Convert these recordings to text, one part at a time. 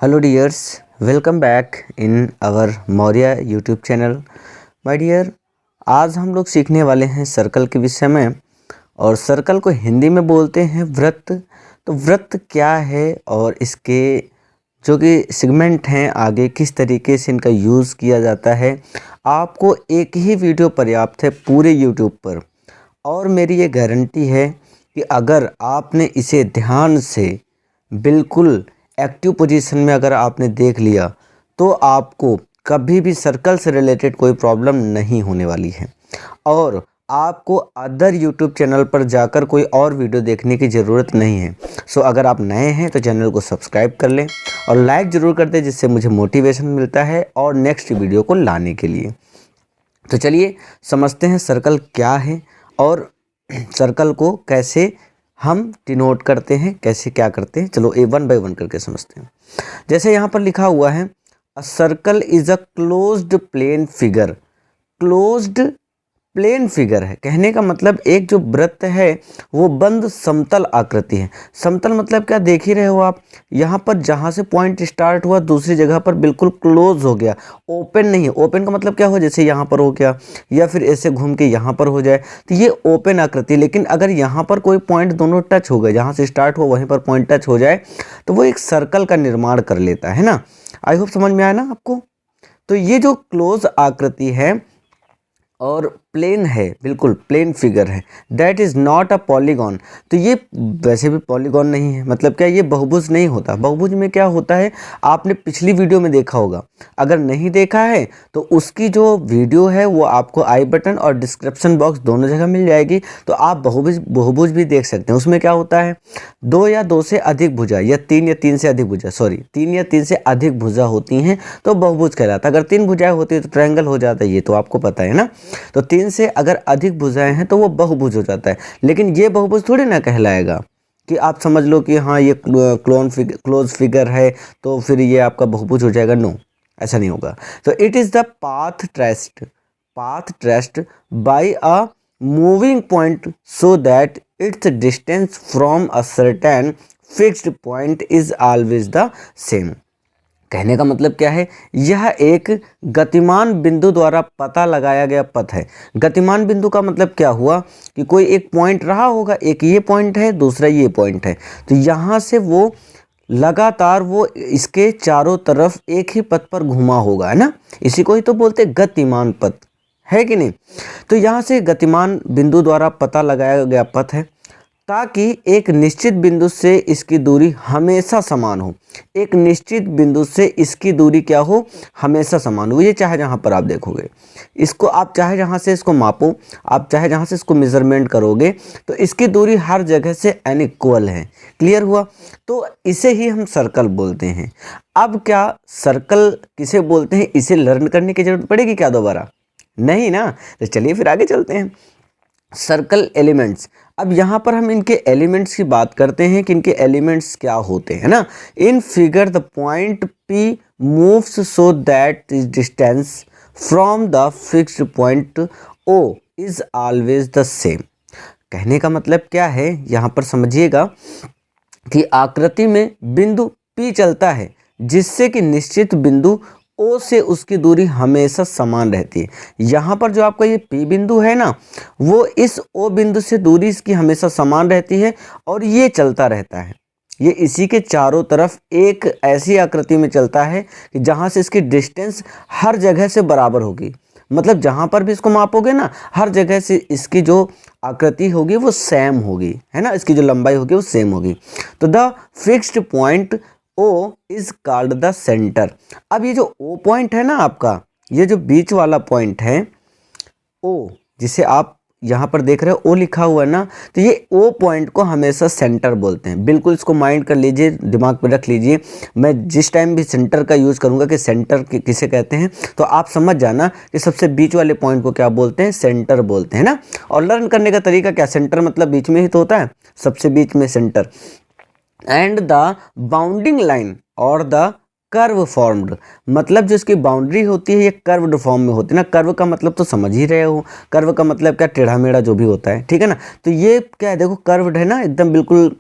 Hello dears, welcome back in our Maurya YouTube channel. My dear, आज हम लोग सीखने वाले हैं सर्कल के विषय में। और सर्कल को हिंदी में बोलते हैं वृत्त। तो वृत्त क्या है और इसके जो कि सेगमेंट हैं आगे किस तरीके से इनका यूज़ किया जाता है, आपको एक ही वीडियो पर्याप्त है पूरे यूट्यूब पर। और मेरी ये गारंटी है कि अगर आपने इसे ध्यान से बिल्कुल एक्टिव पोजीशन में अगर आपने देख लिया तो आपको कभी भी सर्कल से रिलेटेड कोई प्रॉब्लम नहीं होने वाली है। और आपको अदर यूट्यूब चैनल पर जाकर कोई और वीडियो देखने की ज़रूरत नहीं है। सो अगर आप नए हैं तो चैनल को सब्सक्राइब कर लें और लाइक ज़रूर कर दें, जिससे मुझे मोटिवेशन मिलता है और नेक्स्ट वीडियो को लाने के लिए। तो चलिए समझते हैं सर्कल क्या है और सर्कल को कैसे हम डिनोट करते हैं, कैसे क्या करते हैं। चलो वन बाय वन करके समझते हैं। जैसे यहाँ पर लिखा हुआ है, a circle is a closed plane figure. Closed plane figure है, कहने का मतलब एक जो वृत्त है वो बंद समतल आकृति है। समतल मतलब क्या, देख ही रहे हो आप, यहाँ पर जहाँ से पॉइंट स्टार्ट हुआ दूसरी जगह पर बिल्कुल क्लोज हो गया, ओपन नहीं है। ओपन का मतलब क्या हो, जैसे यहाँ पर हो गया या फिर ऐसे घूम के यहाँ पर हो जाए, तो ये ओपन आकृति। लेकिन अगर यहाँ पर कोई पॉइंट दोनों टच हो गए, जहाँ से स्टार्ट हुआ वहीं पर पॉइंट टच हो जाए, तो वो एक सर्कल का निर्माण कर लेता है ना। आई होप समझ में आया ना आपको। तो ये जो क्लोज आकृति है और प्लेन है, बिल्कुल प्लेन फिगर है, that is not a polygon. तो ये वैसे भी पॉलीगॉन नहीं है, मतलब क्या, ये बहुभुज नहीं होता। बहुभुज में क्या होता है, आपने पिछली वीडियो में देखा होगा। अगर नहीं देखा है तो उसकी जो वीडियो है वो आपको आई बटन और डिस्क्रिप्शन बॉक्स दोनों जगह मिल जाएगी, तो आप बहुभुज भी देख सकते हैं। उसमें क्या होता है, दो या दो से अधिक भुजा या तीन से अधिक भुजा, तीन या तीन से अधिक भुजा होती हैं तो बहुभुज कहलाता है। अगर तीन भुजाएं होती है तो ट्रायंगल हो जाता है, ये तो आपको पता है ना। तो तीन से अगर अधिक भुजाएं हैं तो वो बहुभुज हो जाता है। लेकिन ये बहुभुज थोड़ी ना कहलाएगा कि आप समझ लो कि हाँ ये क्लोज फिगर है तो फिर ये आपका बहुभुज हो जाएगा। नो, ऐसा नहीं होगा। तो it is the path traced by a moving point so that its distance from a certain fixed point is always the same. कहने का मतलब क्या है, यह एक गतिमान बिंदु द्वारा पता लगाया गया पथ है। गतिमान बिंदु का मतलब क्या हुआ कि कोई एक पॉइंट रहा होगा, एक ये पॉइंट है, दूसरा ये पॉइंट है, तो यहाँ से वो लगातार वो इसके चारों तरफ एक ही पथ पर घूमा होगा, है ना। इसी को ही तो बोलते गतिमान पथ, है कि नहीं। तो यहाँ से गतिमान बिंदु द्वारा पता लगाया गया पथ है ताकि एक निश्चित बिंदु से इसकी दूरी हमेशा समान हो। एक निश्चित बिंदु से इसकी दूरी क्या हो, हमेशा समान हो। ये चाहे जहाँ पर आप देखोगे, इसको आप चाहे जहाँ से इसको मापो, आप चाहे जहाँ से इसको मेजरमेंट करोगे, तो इसकी दूरी हर जगह से अनइक्वल है। क्लियर हुआ। तो इसे ही हम सर्कल बोलते हैं। अब क्या सर्कल किसे बोलते हैं, इसे लर्न करने की जरूरत पड़ेगी क्या दोबारा? नहीं ना। तो चलिए फिर आगे चलते हैं। Circle elements. अब यहाँ पर हम इनके एलिमेंट्स की बात करते हैं कि इनके एलिमेंट्स क्या होते हैं ना। In figure the point P moves so that is distance from the fixed point O is always the same. कहने का मतलब क्या है, यहाँ पर समझिएगा कि आकृति में बिंदु P चलता है जिससे कि निश्चित बिंदु O से उसकी दूरी हमेशा समान रहती है। यहाँ पर जो आपका ये P बिंदु है ना, वो इस O बिंदु से दूरी इसकी हमेशा समान रहती है और ये चलता रहता है। ये इसी के चारों तरफ एक ऐसी आकृति में चलता है कि जहाँ से इसकी डिस्टेंस हर जगह से बराबर होगी। मतलब जहाँ पर भी इसको मापोगे ना, हर जगह से इसकी जो आकृति होगी वो सेम होगी, है ना। इसकी जो लंबाई होगी वो सेम होगी। तो the fixed point O is called the centre. अब ये जो O पॉइंट है ना आपका, ये जो बीच वाला पॉइंट है O, जिसे आप यहाँ पर देख रहे हो O लिखा हुआ है ना, तो ये O पॉइंट को हमेशा सेंटर बोलते हैं। बिल्कुल इसको माइंड कर लीजिए, दिमाग पर रख लीजिए। मैं जिस टाइम भी सेंटर का यूज़ करूँगा कि सेंटर किसे कहते हैं, तो आप समझ जाना कि सबसे बीच वाले पॉइंट को क्या बोलते हैं, सेंटर बोलते हैं ना। और लर्न करने का तरीका क्या, सेंटर मतलब बीच में ही तो होता है, सबसे बीच में centre. And the bounding line और द कर्व फॉर्म्ड, मतलब जो इसकी बाउंड्री होती है ये कर्व्ड फॉर्म में होती है ना। कर्व का मतलब तो समझ ही रहे हो, कर्व का मतलब क्या, टेढ़ा मेढ़ा जो भी होता है, ठीक है ना। तो ये क्या है, देखो कर्व्ड है ना, एकदम बिल्कुल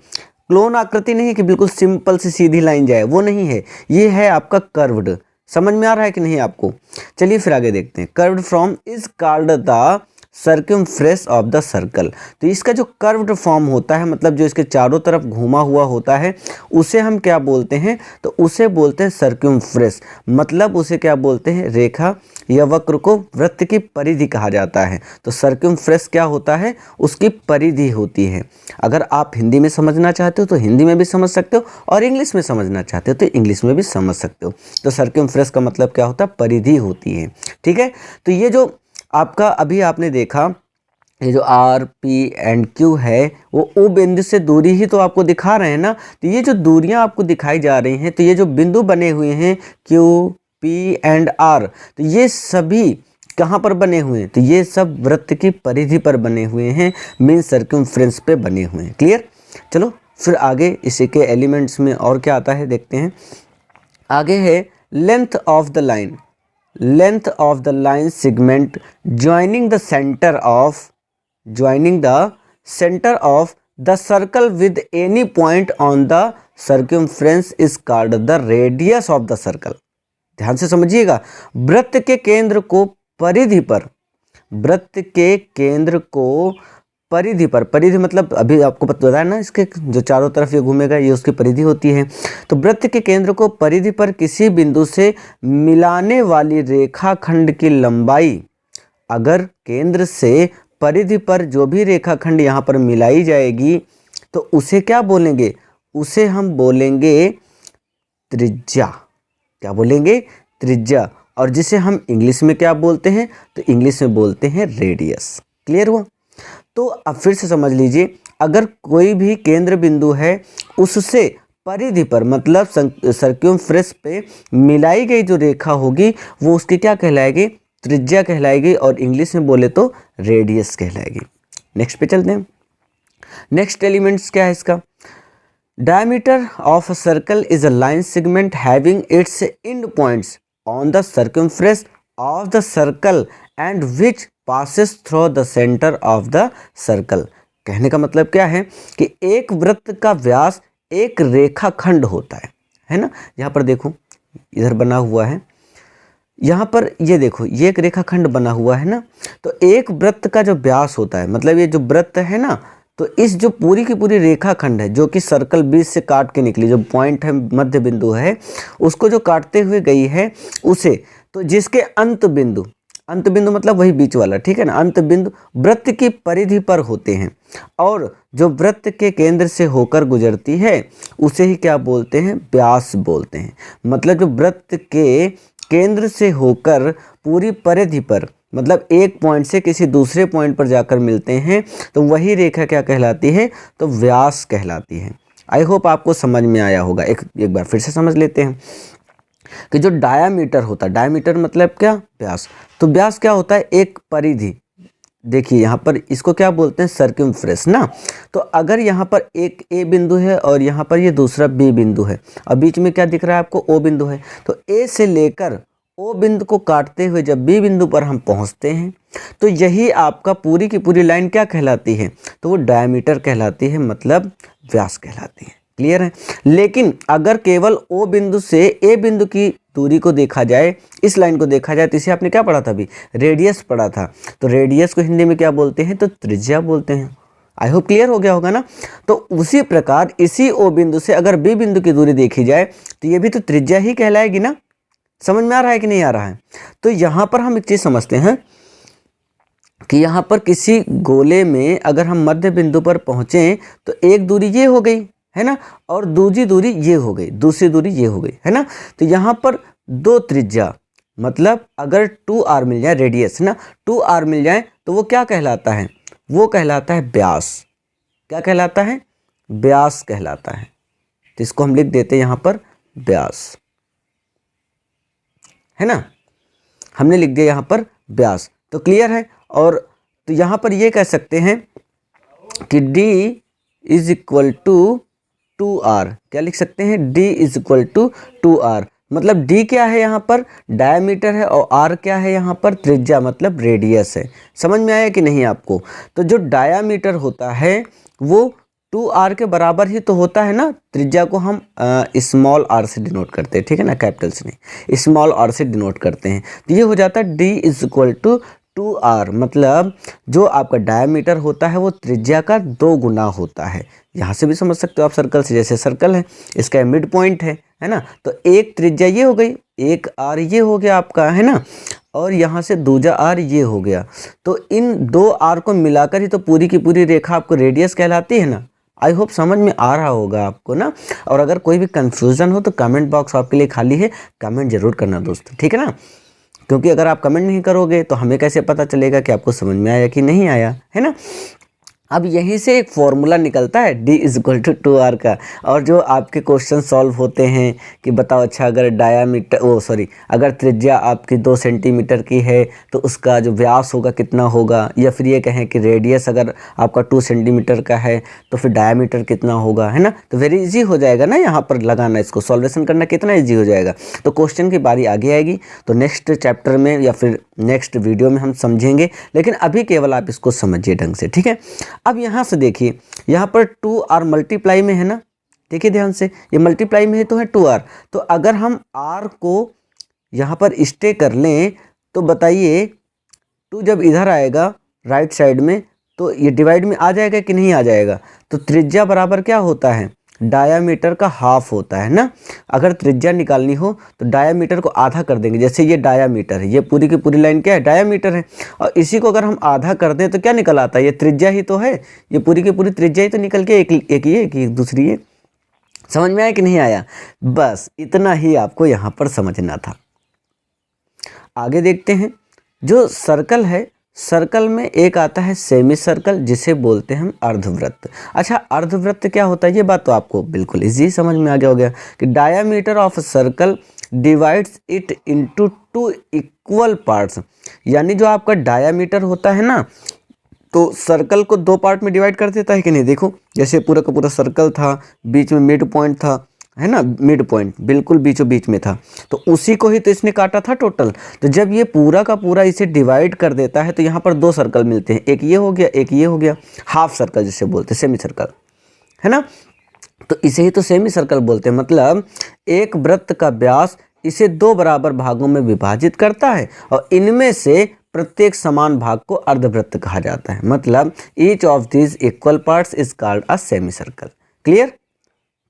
क्लोन आकृति नहीं है कि बिल्कुल सिंपल सी सीधी लाइन जाए, वो नहीं है, ये है आपका कर्व्ड। समझ में आ रहा है कि नहीं आपको? चलिए फिर आगे देखते हैं। Curved form is called the circumference of the circle. तो इसका जो कर्व्ड फॉर्म होता है, मतलब जो इसके चारों तरफ घुमा हुआ होता है, उसे हम क्या बोलते हैं? तो उसे बोलते हैं सर्कमफ्रेंस। मतलब उसे क्या बोलते हैं? रेखा या वक्र को वृत्त की परिधि कहा जाता है। तो सर्कमफ्रेंस क्या होता है? उसकी परिधि होती है। अगर आप हिंदी में समझना चाहते हो तो हिंदी में भी समझ सकते हो, और इंग्लिश में समझना चाहते हो तो इंग्लिश में भी समझ सकते हो। तो सर्कमफ्रेंस का मतलब क्या होता है? परिधि होती है। ठीक है, तो ये जो आपका अभी आपने देखा, ये जो आर पी एंड क्यू है वो ओ बिंदु से दूरी ही तो आपको दिखा रहे हैं ना। तो ये जो दूरियां आपको दिखाई जा रही हैं, तो ये जो बिंदु बने हुए हैं क्यू पी एंड आर, तो ये सभी कहाँ पर बने हुए हैं? तो ये सब वृत्त की परिधि पर बने हुए हैं, मीन सर्कमफ्रेंस पे बने हुए हैं। क्लियर? चलो फिर आगे इसी के एलिमेंट्स में और क्या आता है देखते हैं। आगे है length of the line. Length of the line segment joining the centre of the circle with any point on the circumference is called the radius of the circle. ध्यान से समझिएगा, वृत्त के केंद्र को परिधि पर, वृत्त के केंद्र को परिधि पर, परिधि मतलब अभी आपको पता है ना, इसके जो चारों तरफ ये घूमेगा ये उसकी परिधि होती है। तो वृत्त के केंद्र को परिधि पर किसी बिंदु से मिलाने वाली रेखाखंड की लंबाई, अगर केंद्र से परिधि पर जो भी रेखाखंड यहाँ पर मिलाई जाएगी तो उसे क्या बोलेंगे? उसे हम बोलेंगे त्रिज्या। क्या बोलेंगे? त्रिज्या। और जिसे हम इंग्लिश में क्या बोलते हैं? तो इंग्लिश में बोलते हैं रेडियस। क्लियर हुआ? तो अब फिर से समझ लीजिए, अगर कोई भी केंद्र बिंदु है उससे परिधि पर, मतलब सर्कमफ्रेंस पे मिलाई गई जो रेखा होगी वो उसकी क्या कहलाएगी? त्रिज्या कहलाएगी, और इंग्लिश में बोले तो रेडियस कहलाएगी। नेक्स्ट पे चलते हैं। नेक्स्ट एलिमेंट्स क्या है इसका? Diameter of a circle is a line segment having its and points on the circumference of the circle and which passes through the center of the circle। कहने का मतलब क्या है कि एक वृत्त का व्यास एक रेखाखंड होता है ना। यहाँ पर देखो, इधर बना हुआ है, यहाँ पर ये देखो, ये एक रेखाखंड बना हुआ है ना। तो एक वृत्त का जो व्यास होता है, मतलब ये जो वृत्त है ना, तो इस जो पूरी की पूरी रेखाखंड है जो कि सर्कल बीच से काट के निकली, जो पॉइंट है, मध्य बिंदु है, उसको जो काटते हुए गई है उसे, तो जिसके अंत बिंदु मतलब वही बीच वाला, ठीक है ना, अंत बिंदु वृत्त की परिधि पर होते हैं, और जो वृत्त के केंद्र से होकर गुजरती है उसे ही क्या बोलते हैं? व्यास बोलते हैं। मतलब जो वृत्त के केंद्र से होकर पूरी परिधि पर, मतलब एक पॉइंट से किसी दूसरे पॉइंट पर जाकर मिलते हैं, तो वही रेखा क्या कहलाती है? तो व्यास कहलाती है। आई होप आपको समझ में आया होगा। एक बार फिर से समझ लेते हैं कि जो डायामीटर होता है, डायामीटर मतलब क्या? व्यास। तो व्यास क्या होता है? एक परिधि। देखिए यहाँ पर इसको क्या बोलते हैं? सर्कमफ्रेंस ना। तो अगर यहाँ पर एक ए बिंदु है और यहाँ पर ये दूसरा बी बिंदु है, और बीच में क्या दिख रहा है आपको? ओ बिंदु है। तो ए से लेकर ओ बिंदु को काटते हुए जब बी बिंदु पर हम पहुँचते हैं तो यही आपका पूरी की पूरी लाइन क्या कहलाती है? तो वो डायामीटर कहलाती है, मतलब व्यास कहलाती है। क्लियर है? लेकिन अगर केवल ओ बिंदु से ए बिंदु की दूरी को देखा जाए, इस लाइन को देखा जाए, तो इसे आपने क्या पढ़ा था अभी? रेडियस पढ़ा था। तो रेडियस को हिंदी में क्या बोलते हैं? तो त्रिज्या बोलते हैं। आई होप क्लियर हो गया होगा ना। तो उसी प्रकार इसी ओ बिंदु से अगर बी बिंदु की दूरी देखी जाए तो ये भी तो त्रिज्या ही कहलाएगी ना। समझ में आ रहा है कि नहीं आ रहा है? तो यहाँ पर हम एक चीज़ समझते हैं कि यहाँ पर किसी गोले में अगर हम मध्य बिंदु पर पहुँचें तो एक दूरी ये हो गई है ना, और दूसरी दूरी ये हो गई, दूसरी दूरी ये हो गई, है ना। तो यहाँ पर दो त्रिज्या, मतलब अगर 2r मिल जाए, रेडियस ना, 2r मिल जाए तो वो क्या कहलाता है? वो कहलाता है व्यास। क्या कहलाता है? व्यास कहलाता है। तो इसको हम लिख देते हैं यहाँ पर व्यास, है ना, हमने लिख दिया यहाँ पर व्यास। तो क्लियर है? और तो यहाँ पर ये कह सकते हैं कि d is equal to 2r। क्या लिख सकते हैं? d is equal to 2r। मतलब d क्या है यहाँ पर? डायमीटर है, और r क्या है यहाँ पर? त्रिज्या, मतलब रेडियस है। समझ में आया कि नहीं आपको? तो जो डायमीटर होता है वो 2r के बराबर ही तो होता है ना। त्रिज्या को हम स्मॉल r से डिनोट करते हैं, ठीक है ना, कैपिटल से नहीं, स्मॉल r से डिनोट करते हैं। तो ये हो जाता है d = 2r, मतलब जो आपका डायमीटर होता है वो त्रिज्या का 2 गुना होता है। यहाँ से भी समझ सकते हो आप सर्कल से, जैसे सर्कल है इसका मिड पॉइंट है ना, तो एक त्रिज्या ये हो गई, एक r ये हो गया आपका, है ना, और यहाँ से दूजा r ये हो गया। तो इन 2 r को मिलाकर ही तो पूरी की पूरी रेखा आपको रेडियस कहलाती है ना। आई होप समझ में आ रहा होगा आपको ना। और अगर कोई भी कंफ्यूजन हो तो कमेंट बॉक्स आपके लिए खाली है, कमेंट जरूर करना दोस्तों, ठीक है ना, क्योंकि अगर आप कमेंट नहीं करोगे तो हमें कैसे पता चलेगा कि आपको समझ में आया कि नहीं आया, है ना। अब यहीं से एक फॉर्मूला निकलता है d = 2r का। और जो आपके क्वेश्चन सॉल्व होते हैं कि बताओ अच्छा अगर अगर त्रिज्या आपकी 2 सेंटीमीटर की है तो उसका जो व्यास होगा कितना होगा, या फिर ये कहें कि रेडियस अगर आपका 2 सेंटीमीटर का है तो फिर डायमीटर कितना होगा, है ना। तो वेरी इजी हो जाएगा ना, यहाँ पर लगाना, इसको सॉल्वेशन करना कितना ईजी हो जाएगा। तो क्वेश्चन की बारी आगे आएगी तो नेक्स्ट चैप्टर में या फिर नेक्स्ट वीडियो में हम समझेंगे, लेकिन अभी केवल आप इसको समझिए ढंग से, ठीक है। अब यहाँ से देखिए, यहाँ पर 2r मल्टीप्लाई में है ना, देखिए ध्यान से, ये मल्टीप्लाई में है तो है 2r। तो अगर हम r को यहाँ पर स्टे कर लें तो बताइए 2 जब इधर आएगा राइट साइड में तो ये डिवाइड में आ जाएगा कि नहीं आ जाएगा। तो त्रिज्या बराबर क्या होता है, डायामीटर का हाफ होता है ना। अगर त्रिज्या निकालनी हो तो डायामीटर को आधा कर देंगे, जैसे ये डायामीटर है, ये पूरी की पूरी लाइन क्या है, डायामीटर है, और इसी को अगर हम आधा कर दें तो क्या निकल आता है, ये त्रिज्या ही तो है, ये पूरी की पूरी त्रिज्या ही तो निकल के एक दूसरी ये। समझ में आया कि नहीं आया, बस इतना ही आपको यहाँ पर समझना था। आगे देखते हैं, जो सर्कल है, सर्कल में एक आता है सेमी सर्कल जिसे बोलते हैं हम अर्धवृत्त। अच्छा, अर्धवृत्त क्या होता है, ये बात तो आपको बिल्कुल इजी समझ में आ गया हो गया कि diameter of circle divides it into 2 equal parts. यानी जो आपका डायामीटर होता है ना, तो सर्कल को 2 पार्ट में डिवाइड कर देता है कि नहीं। देखो जैसे पूरा का पूरा सर्कल था, बीच में मिड पॉइंट था, है ना, मिड पॉइंट बिल्कुल बीचों बीच में था, तो उसी को ही तो इसने काटा था टोटल। तो जब ये पूरा का पूरा इसे डिवाइड कर देता है तो यहाँ पर 2 सर्कल मिलते हैं, एक ये हो गया, एक ये हो गया, हाफ सर्कल जिसे बोलते हैं, सेमी सर्कल, है ना। तो इसे ही तो सेमी सर्कल बोलते हैं। मतलब एक वृत्त का व्यास इसे 2 बराबर भागों में विभाजित करता है और इनमें से प्रत्येक समान भाग को अर्धवृत्त कहा जाता है। मतलब each of these equal parts is called a semi circle. Clear,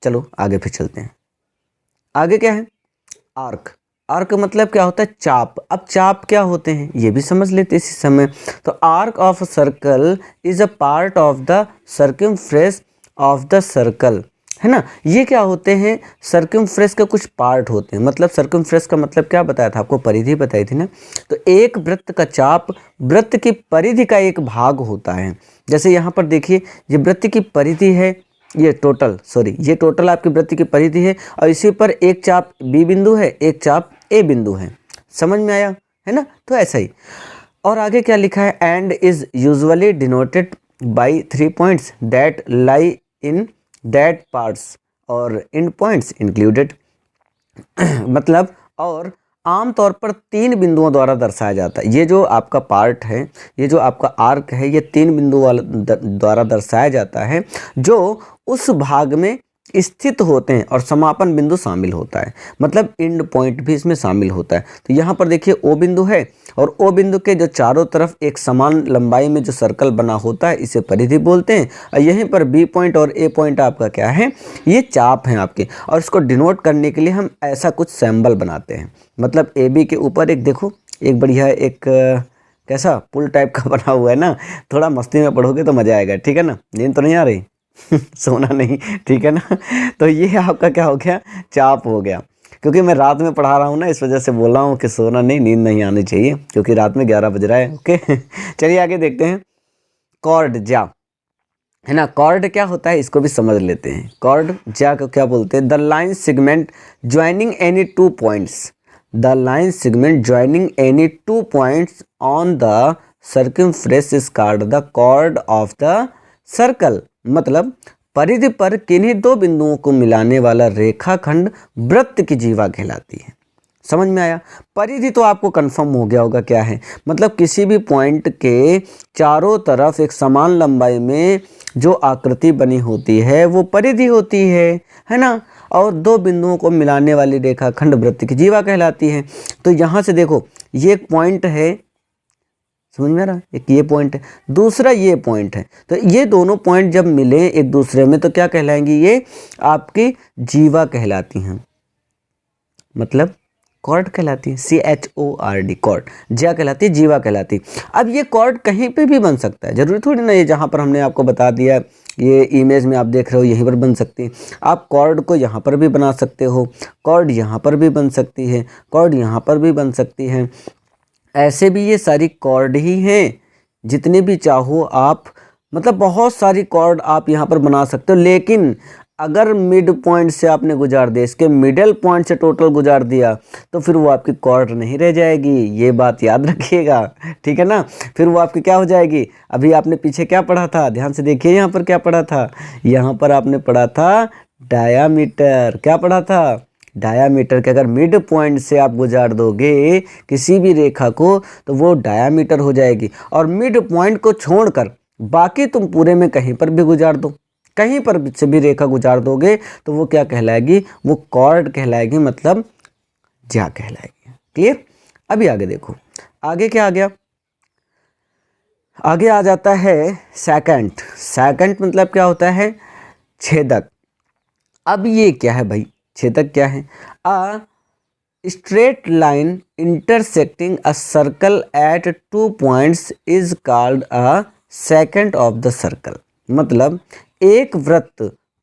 चलो आगे फिर चलते हैं। आगे क्या है, आर्क। आर्क मतलब क्या होता है, चाप। अब चाप क्या होते हैं ये भी समझ लेते इसी समय। तो arc of circle is a part of the circumference of the circle, है ना। ये क्या होते हैं, सर्कमफ्रेंस के कुछ पार्ट होते हैं। मतलब सर्कमफ्रेंस का मतलब क्या बताया था आपको, परिधि बताई थी ना। तो एक वृत्त का चाप वृत्त की परिधि का एक भाग होता है। जैसे यहाँ पर देखिए, ये वृत्त की परिधि है, ये टोटल आपकी वृत्त की परिधि है, और इसी पर एक चाप बी बिंदु है, एक चाप ए बिंदु है। समझ में आया, है ना। तो ऐसा ही। और आगे क्या लिखा है, and is usually denoted by 3 points that lie in that parts और इन पॉइंट्स इंक्लूडेड। मतलब और आम तौर पर 3 बिंदुओं द्वारा दर्शाया जाता है। ये जो आपका पार्ट है, ये जो आपका आर्क है, ये 3 बिंदुओं द्वारा दर्शाया जाता है, जो उस भाग में स्थित होते हैं, और समापन बिंदु शामिल होता है। मतलब एंड पॉइंट भी इसमें शामिल होता है। तो यहाँ पर देखिए ओ बिंदु है, और ओ बिंदु के जो चारों तरफ एक समान लंबाई में जो सर्कल बना होता है इसे परिधि बोलते हैं। और यहीं पर बी पॉइंट और ए पॉइंट आपका क्या है, ये चाप हैं आपके। और इसको डिनोट करने के लिए हम ऐसा कुछ सिंबल बनाते हैं। मतलब ए बी के ऊपर एक देखो, एक बढ़िया एक कैसा पुल टाइप का बना हुआ है ना। थोड़ा मस्ती में पढ़ोगे तो मज़ा आएगा, ठीक है ना। नींद तो नहीं आ रही सोना नहीं, ठीक है ना। तो ये आपका क्या हो गया, चाप हो गया। क्योंकि मैं रात में पढ़ा रहा हूँ ना, इस वजह से बोल रहा हूँ कि सोना नहीं, नींद नहीं आनी चाहिए, क्योंकि रात में 11 बज रहा है। ओके चलिए आगे देखते हैं। कॉर्ड जा, है ना। कॉर्ड क्या होता है इसको भी समझ लेते हैं। कॉर्ड जा को क्या बोलते हैं, the line segment joining any 2 points, the line segment joining any 2 points on the circumference is called the chord of the circle. मतलब परिधि पर किन्हीं 2 बिंदुओं को मिलाने वाला रेखाखंड वृत्त की जीवा कहलाती है। समझ में आया। परिधि तो आपको कंफर्म हो गया होगा क्या है, मतलब किसी भी पॉइंट के चारों तरफ एक समान लंबाई में जो आकृति बनी होती है वो परिधि होती है ना। और दो बिंदुओं को मिलाने वाली रेखाखंड वृत्त की जीवा कहलाती है। तो यहाँ से देखो ये एक पॉइंट है, समझ में आ रहा, एक ये पॉइंट है, दूसरा ये पॉइंट है। तो ये दोनों पॉइंट जब मिले एक दूसरे में तो क्या कहलाएंगी, ये आपकी जीवा कहलाती हैं, मतलब कॉर्ड कहलाती है, CHORD कॉर्ड, ज्या कहलाती है, जीवा कहलाती है। अब ये कॉर्ड कहीं पे भी बन सकता है, जरूरी थोड़ी ना ये जहाँ पर हमने आपको बता दिया ये इमेज में आप देख रहे हो यहीं पर बन सकती है। आप कॉर्ड को यहाँ पर भी बना सकते हो, कॉर्ड यहाँ पर भी बन सकती है, कॉर्ड यहाँ पर भी बन सकती है। ऐसे भी ये सारी कॉर्ड ही हैं, जितने भी चाहो आप, मतलब बहुत सारी कॉर्ड आप यहाँ पर बना सकते हो। लेकिन अगर मिड पॉइंट से आपने गुजार दिया, इसके मिडल पॉइंट से टोटल गुजार दिया, तो फिर वो आपकी कॉर्ड नहीं रह जाएगी, ये बात याद रखिएगा, ठीक है ना। फिर वो आपकी क्या हो जाएगी, अभी आपने पीछे क्या पढ़ा था, ध्यान से देखिए यहाँ पर क्या पढ़ा था, यहाँ पर आपने पढ़ा था डायामीटर। क्या पढ़ा था, डायामीटर के अगर मिड पॉइंट से आप गुजार दोगे किसी भी रेखा को तो वो डायामीटर हो जाएगी। और मिड पॉइंट को छोड़कर बाकी तुम पूरे में कहीं पर भी गुजार दो, कहीं पर से भी रेखा गुजार दोगे तो वो क्या कहलाएगी, वो कॉर्ड कहलाएगी, मतलब ज्या कहलाएगी। क्लियर। अभी आगे देखो, आगे क्या आ गया, आगे आ जाता है सेकंड। सेकंड मतलब क्या होता है, छेदक। अब ये क्या है भाई, छेदक क्या है, a straight line intersecting a circle eight 2 points is called a second of the circle. मतलब एक वृत्त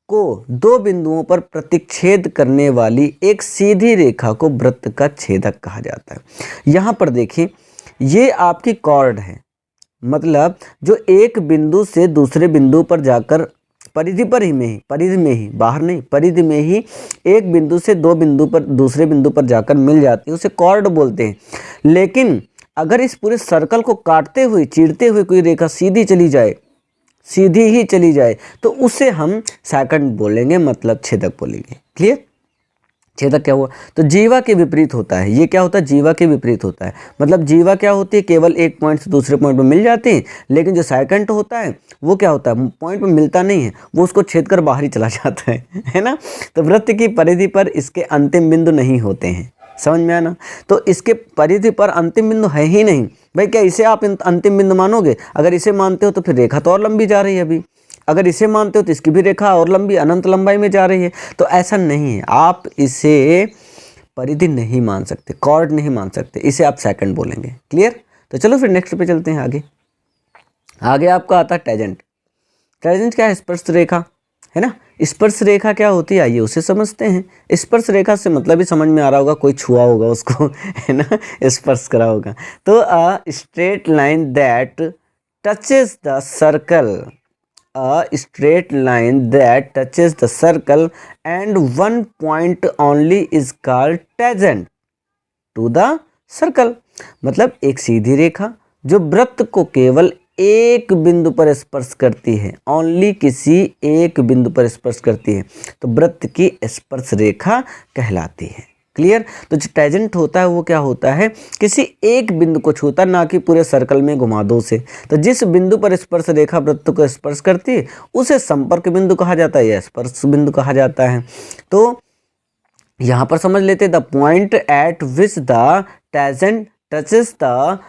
को दो बिंदुओं पर प्रतिच्छेद करने वाली एक सीधी रेखा को वृत्त का छेदक कहा जाता है। यहाँ पर देखिए ये आपकी कॉर्ड है, मतलब जो एक बिंदु से दूसरे बिंदु पर जाकर परिधि में ही बाहर नहीं, परिधि में ही एक बिंदु से दो बिंदु पर दूसरे बिंदु पर जाकर मिल जाती है, उसे कॉर्ड बोलते हैं। लेकिन अगर इस पूरे सर्कल को काटते हुए चीरते हुए कोई रेखा सीधी ही चली जाए तो उसे हम सेकंड बोलेंगे, मतलब छेदक बोलेंगे। क्लियर। छेदक क्या हुआ, तो जीवा के विपरीत होता है। ये क्या होता है, जीवा के विपरीत होता है। मतलब जीवा क्या होती है, केवल एक पॉइंट से दूसरे पॉइंट में मिल जाते हैं, लेकिन जो सेकंड होता है वो क्या होता है, पॉइंट में मिलता नहीं है, वो उसको छेद कर बाहर ही चला जाता है ना। तो वृत्त की परिधि पर इसके अंतिम बिंदु नहीं होते हैं, समझ में आना। तो इसके परिधि पर अंतिम बिंदु है ही नहीं भाई। क्या इसे आप अंतिम बिंदु मानोगे, अगर इसे मानते हो तो फिर रेखा तो और लंबी जा रही है अभी, अगर इसे मानते हो तो इसकी भी रेखा और लंबी अनंत लंबाई में जा रही है। तो ऐसा नहीं है, आप इसे परिधि नहीं मान सकते, कॉर्ड नहीं मान सकते, इसे आप सेकंड बोलेंगे। क्लियर। तो चलो फिर नेक्स्ट पे चलते हैं आगे। आगे आपका आता है टेजेंट। टेजेंट क्या है, स्पर्श रेखा है ना। स्पर्श रेखा क्या होती है, आइए उसे समझते हैं। स्पर्श रेखा से मतलब ही समझ में आ रहा होगा, कोई छुआ होगा उसको है ना, स्पर्श करा होगा। तो a straight line that touches the circle, a straight line that touches the circle and one point only is called tangent to the circle। मतलब एक सीधी रेखा जो वृत्त को केवल एक बिंदु पर स्पर्श करती है, ओनली किसी एक बिंदु पर स्पर्श करती है, तो वृत्त की स्पर्श रेखा कहलाती है। क्लियर। तो जो टेजेंट होता है वो क्या होता है, किसी एक बिंदु को छूता, ना कि पूरे सर्कल में घुमा दो उसे। तो जिस बिंदु पर स्पर्श रेखा वृत्त को स्पर्श करती है उसे संपर्क बिंदु कहा जाता है या स्पर्श बिंदु कहा जाता है। तो यहाँ पर समझ लेते, the point eight which the tangent touches the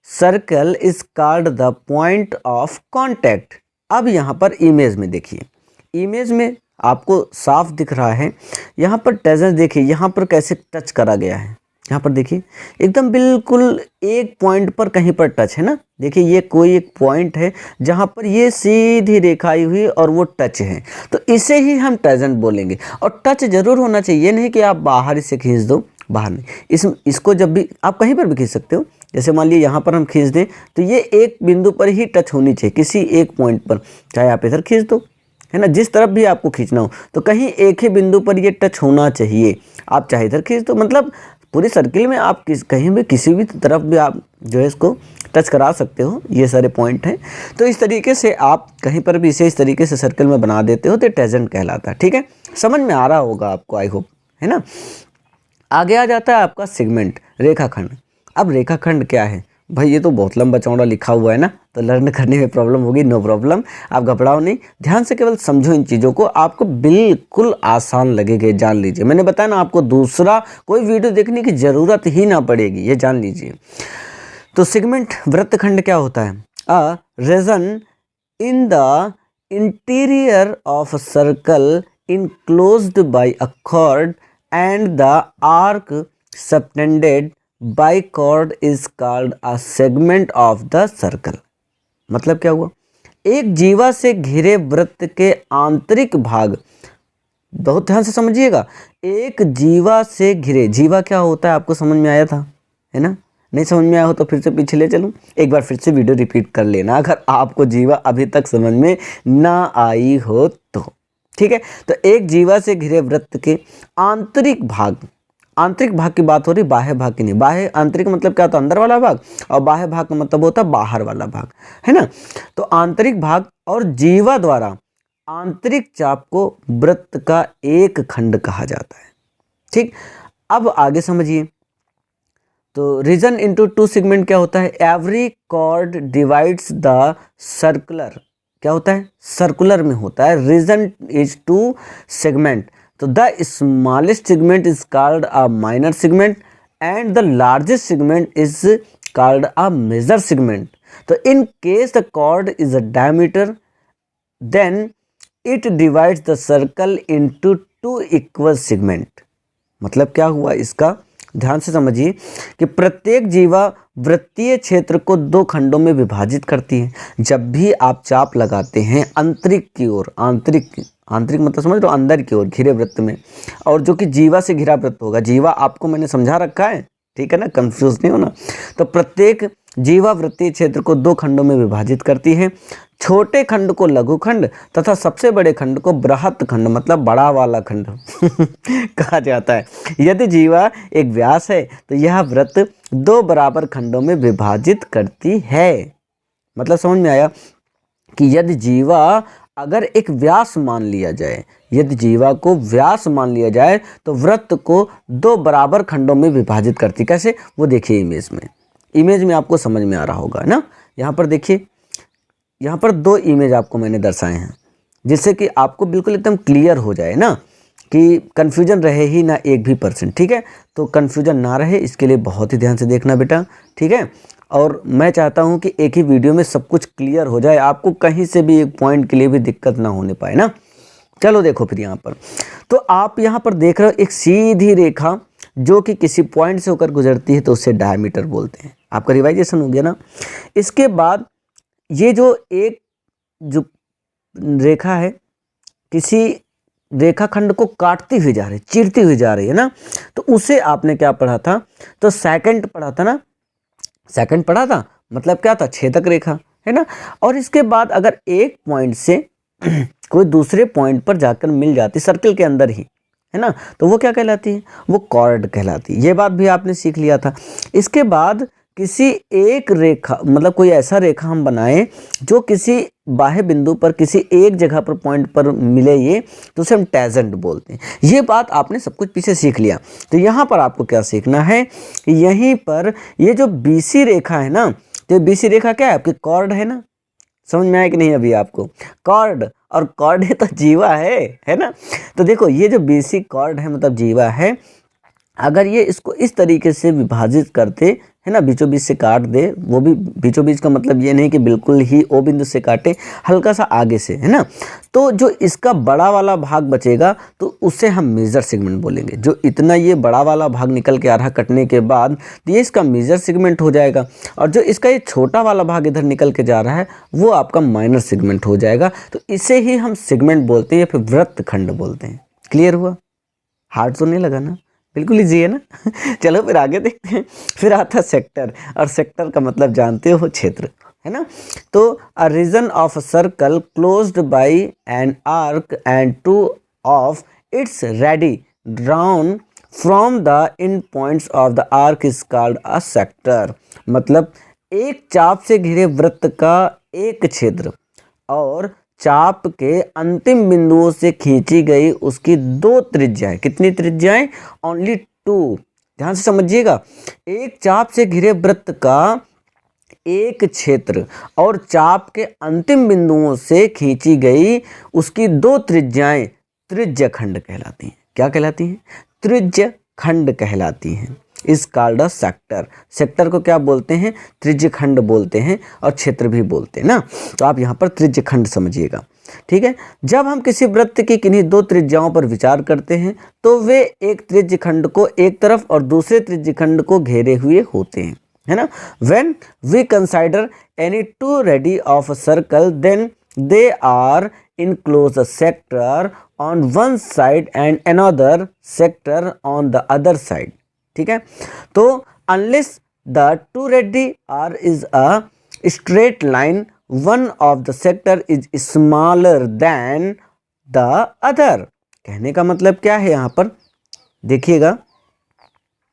circle is called the point of contact. अब यहाँ पर इमेज में देखिए, इमेज में आपको साफ दिख रहा है, यहाँ पर टेजेंट देखिए, यहाँ पर कैसे टच करा गया है। यहाँ पर देखिए एकदम बिल्कुल एक पॉइंट पर कहीं पर टच है ना। देखिए ये कोई एक पॉइंट है जहाँ पर ये सीधी रेखा आई हुई और वो टच है, तो इसे ही हम टेजेंट बोलेंगे। और टच जरूर होना चाहिए, ये नहीं कि आप बाहर इसे खींच दो, बाहर नहीं। इसको जब भी आप कहीं पर भी खींच सकते हो, जैसे मान लीजिए यहाँ पर हम खींच दें तो ये एक बिंदु पर ही टच होनी चाहिए, किसी एक पॉइंट पर। चाहे आप इधर खींच दो, है ना, जिस तरफ भी आपको खींचना हो, तो कहीं एक ही बिंदु पर ये टच होना चाहिए। आप चाहे इधर खींच दो, मतलब पूरी सर्किल में आप कहीं भी किसी भी तरफ भी आप जो है इसको टच करा सकते हो, ये सारे पॉइंट हैं। तो इस तरीके से आप कहीं पर भी इसे इस तरीके से सर्किल में बना देते हो तो टेजेंट कहलाता है। ठीक है, समझ में आ रहा होगा आपको, आई होप, है ना। आगे आ जाता है आपका सेगमेंट, रेखाखंड। अब रेखाखंड क्या है भाई, ये तो बहुत लंबा चौड़ा लिखा हुआ है ना, तो लर्न करने में प्रॉब्लम होगी। नो प्रॉब्लम, आप घबराओ नहीं, ध्यान से केवल समझो इन चीज़ों को, आपको बिल्कुल आसान लगेगा, जान लीजिए। मैंने बताया ना, आपको दूसरा कोई वीडियो देखने की ज़रूरत ही ना पड़ेगी, ये जान लीजिए। तो सेगमेंट वृत्तखंड क्या होता है? A region in the interior of a circle enclosed by a chord and the arc subtended by chord is called a segment of the circle। मतलब क्या हुआ? एक जीवा से घिरे वृत्त के आंतरिक भाग, बहुत ध्यान से समझिएगा, एक जीवा से घिरे, जीवा क्या होता है आपको समझ में आया था, है ना? नहीं समझ में आया हो तो फिर से पीछे ले चलूं, एक बार फिर से वीडियो रिपीट कर लेना अगर आपको जीवा अभी तक समझ में ना आई हो तो, ठीक है? तो एक जीवा से घिरे वृत्त के आंतरिक भाग, आंतरिक भाग की बात हो रही, बाह्य भाग की नहीं। बाह्य, आंतरिक मतलब क्या होता है? अंदर वाला भाग, और बाह्य भाग का मतलब होता है बाहर वाला भाग, है ना? तो आंतरिक भाग और जीवा द्वारा आंतरिक चाप को वृत्त का एक खंड कहा जाता है, ठीक? अब आगे समझिए। तो रीजन इनटू टू सेगमेंट क्या होता है? Every chord divides the circular, क्या होता है? सर्कुलर में होता है। रीजन इज टू सेगमेंट, तो the smallest segment is called a minor segment and the largest segment is called a major segment. तो in case the chord is a diameter, then it divides the circle into two equal segment. मतलब क्या हुआ इसका? ध्यान से समझिए कि प्रत्येक जीवा वृत्तीय क्षेत्र को दो खंडों में विभाजित करती है। जब भी आप चाप लगाते हैं आंतरिक की ओर, आंतरिक मतलब समझ लो अंदर की ओर घिरे वृत्त में, और जो कि जीवा से घिरा वृत्त होगा, जीवा आपको मैंने समझा रखा है, ठीक है ना, कंफ्यूज नहीं होना। तो प्रत्येक जीवा वृत्तीय क्षेत्र को दो खंडों में विभाजित करती है। छोटे खंड को लघु खंड तथा सबसे बड़े खंड को बृहत खंड मतलब बड़ा वाला खंड कहा जाता है। यदि जीवा एक व्यास है तो यह वृत्त दो बराबर खंडों में विभाजित करती है। मतलब समझ में आया कि यदि जीवा अगर एक व्यास मान लिया जाए, यदि जीवा को व्यास मान लिया जाए तो वृत्त को दो बराबर खंडों में विभाजित करती। कैसे? वो देखिए इमेज में आपको समझ में आ रहा होगा ना। यहाँ पर देखिए, यहाँ पर दो इमेज आपको मैंने दर्शाए हैं, जिससे कि आपको बिल्कुल एकदम क्लियर हो जाए ना, कि कन्फ्यूजन रहे ही ना एक भी %, ठीक है? तो कन्फ्यूजन ना रहे इसके लिए बहुत ही ध्यान से देखना बेटा, ठीक है? और मैं चाहता हूँ कि एक ही वीडियो में सब कुछ क्लियर हो जाए, आपको कहीं से भी एक पॉइंट के लिए भी दिक्कत ना होने पाए ना। चलो देखो फिर यहाँ पर, तो आप यहाँ पर देख रहे हो एक सीधी रेखा जो कि किसी पॉइंट से होकर गुजरती है, तो उसे डायमीटर बोलते हैं। आपका रिवाइजेशन हो गया ना। इसके बाद ये जो एक जो रेखा है किसी रेखाखंड को काटती हुई जा रही, चीरती हुई जा रही है ना, तो उसे आपने क्या पढ़ा था? तो सेकंड पढ़ा था ना, सेकंड पढ़ा था। मतलब क्या था? छेदक रेखा, है ना। और इसके बाद अगर एक पॉइंट से कोई दूसरे पॉइंट पर जाकर मिल जाती, सर्कल के अंदर ही, है ना, तो वो क्या कहलाती है? वो कॉर्ड कहलाती है। ये बात भी आपने सीख लिया था। इसके बाद किसी एक रेखा मतलब कोई ऐसा रेखा हम बनाएं जो किसी बाह्य बिंदु पर किसी एक जगह पर पॉइंट पर मिले, ये तो उसे हम टैजेंट बोलते हैं। ये बात आपने सब कुछ पीछे सीख लिया। तो यहाँ पर आपको क्या सीखना है? यहीं पर ये जो बीसी रेखा है ना, तो बीसी रेखा क्या है? आपकी कॉर्ड है ना। समझ में आया कि नहीं अभी आपको? कॉर्ड, और कॉर्ड है तो जीवा है ना। तो देखो ये जो बीसी कॉर्ड है मतलब जीवा है, अगर ये इसको इस तरीके से विभाजित करते, है ना, बीचों बीच से काट दे, वो भी बीचों बीच का मतलब ये नहीं कि बिल्कुल ही ओ बिंदु से काटे, हल्का सा आगे से, है ना, तो जो इसका बड़ा वाला भाग बचेगा तो उसे हम मेजर सेगमेंट बोलेंगे। जो इतना ये बड़ा वाला भाग निकल के आ रहा कटने के बाद, तो ये इसका मेजर सेगमेंट हो जाएगा, और जो इसका ये छोटा वाला भाग इधर निकल के जा रहा है वो आपका माइनर सेगमेंट हो जाएगा। तो इसे ही हम सेगमेंट बोलते हैं या फिर वृत्त खंड बोलते हैं। क्लियर हुआ? हार्ड तो नहीं लगा ना? बिल्कुल ईजी है ना। चलो फिर आगे देखते हैं। फिर आता सेक्टर, और सेक्टर का मतलब जानते हो? क्षेत्र, है ना। तो a region of a circle closed by an arc and two of its radii drawn from the end points of the arc is called a sector. मतलब एक चाप से घिरे वृत्त का एक क्षेत्र और चाप के अंतिम बिंदुओं से खींची गई उसकी दो त्रिज्याएं। कितनी त्रिज्याएं? ओनली टू, ध्यान से समझिएगा, एक चाप से घिरे वृत्त का एक क्षेत्र और चाप के अंतिम बिंदुओं से खींची गई उसकी दो त्रिज्याएं त्रिज्य खंड कहलाती हैं। क्या कहलाती हैं? त्रिज्य खंड कहलाती हैं। इस कॉल्ड अ सेक्टर। सेक्टर को क्या बोलते हैं? त्रिज्य खंड बोलते हैं और क्षेत्र भी बोलते हैं ना। तो आप यहाँ पर त्रिज्य खंड समझिएगा, ठीक है। जब हम किसी वृत्त की किन्हीं दो त्रिज्याओं पर विचार करते हैं तो वे एक त्रिज्य खंड को एक तरफ और दूसरे त्रिज्य खंड को घेरे हुए होते हैं, है ना। When we consider any two radii of a circle, then they are enclosed a sector on one side and another sector on the other side, ठीक है। तो unless the two radii are is a straight line, one of the sector is smaller than the other। कहने का मतलब क्या है यहाँ पर? देखिएगा,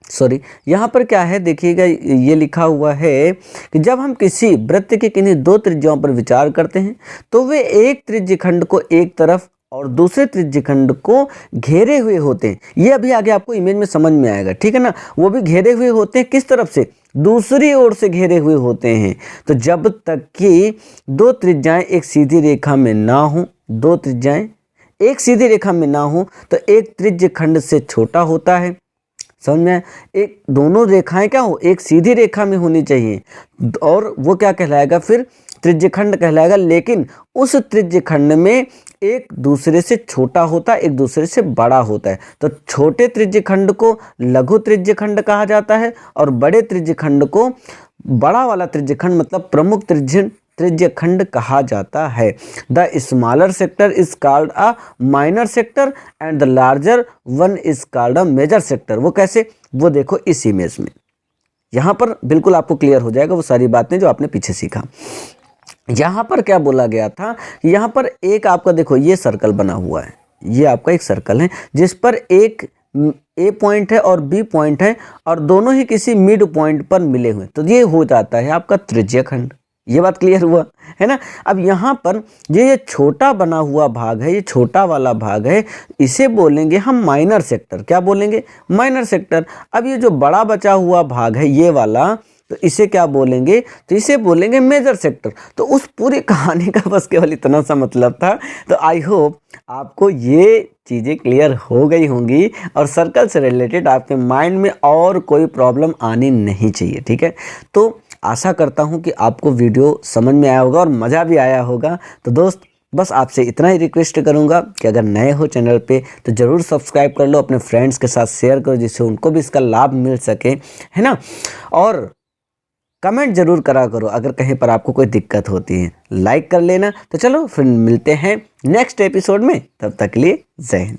सॉरी, यहाँ पर क्या है देखिएगा, ये लिखा हुआ है कि जब हम किसी वृत्त के किन्हीं दो त्रिज्याओं पर विचार करते हैं तो वे एक त्रिज्य खंड को एक तरफ और दूसरे त्रिज्य खंड को घेरे हुए होते हैं। ये अभी आगे आपको इमेज में समझ में आएगा, ठीक है ना। वो भी घेरे हुए होते हैं, किस तरफ से? दूसरी ओर से घेरे हुए होते हैं। तो जब तक कि दो त्रिज्याएं एक सीधी रेखा में ना हो, दो त्रिज्याएं एक सीधी रेखा में ना हो तो एक त्रिज्य खंड से छोटा होता है। समझ में? एक दोनों रेखाएं क्या हो? एक सीधी रेखा में होनी चाहिए और वो क्या कहलाएगा फिर? त्रिज्य खंड कहलाएगा। लेकिन उस त्रिज्य खंड में एक दूसरे से छोटा होता है, एक दूसरे से बड़ा होता है। तो छोटे त्रिज्य खंड को लघु त्रिज्य खंड कहा जाता है और बड़े त्रिज्य खंड को बड़ा वाला त्रिज्य खंड मतलब प्रमुख त्रिज्य खंड कहा जाता है। The smaller sector is called a minor sector and the larger one is called a major sector. वो कैसे? वो देखो इस इमेज में, यहाँ पर बिल्कुल आपको क्लियर हो जाएगा वो सारी बातें जो आपने पीछे सीखा। यहाँ पर क्या बोला गया था? यहाँ पर एक आपका देखो ये सर्कल बना हुआ है, ये आपका एक सर्कल है जिस पर एक ए पॉइंट है और बी पॉइंट है और दोनों ही किसी मिड पॉइंट पर मिले हुए, तो ये हो जाता है आपका त्रिज्य खंड। ये बात क्लियर हुआ है ना। अब यहाँ पर ये छोटा बना हुआ भाग है, ये छोटा वाला भाग है, इसे बोलेंगे हम माइनर सेक्टर। क्या बोलेंगे? Minor sector. अब ये जो बड़ा बचा हुआ भाग है ये वाला, तो इसे क्या बोलेंगे? तो इसे बोलेंगे मेजर सेक्टर। तो उस पूरी कहानी का बस केवल इतना सा मतलब था। तो आई होप आपको ये चीज़ें क्लियर हो गई होंगी और सर्कल से रिलेटेड आपके माइंड में और कोई प्रॉब्लम आनी नहीं चाहिए, ठीक है। तो आशा करता हूँ कि आपको वीडियो समझ में आया होगा और मज़ा भी आया होगा। तो दोस्त बस आपसे इतना ही रिक्वेस्ट करूँगा कि अगर नए हो चैनल पे तो ज़रूर सब्सक्राइब कर लो, अपने फ्रेंड्स के साथ शेयर करो जिससे उनको भी इसका लाभ मिल सके, है ना। और कमेंट ज़रूर करा करो अगर कहीं पर आपको कोई दिक्कत होती है, लाइक कर लेना। तो चलो फिर मिलते हैं नेक्स्ट एपिसोड में, तब तक के लिए जय हिंद।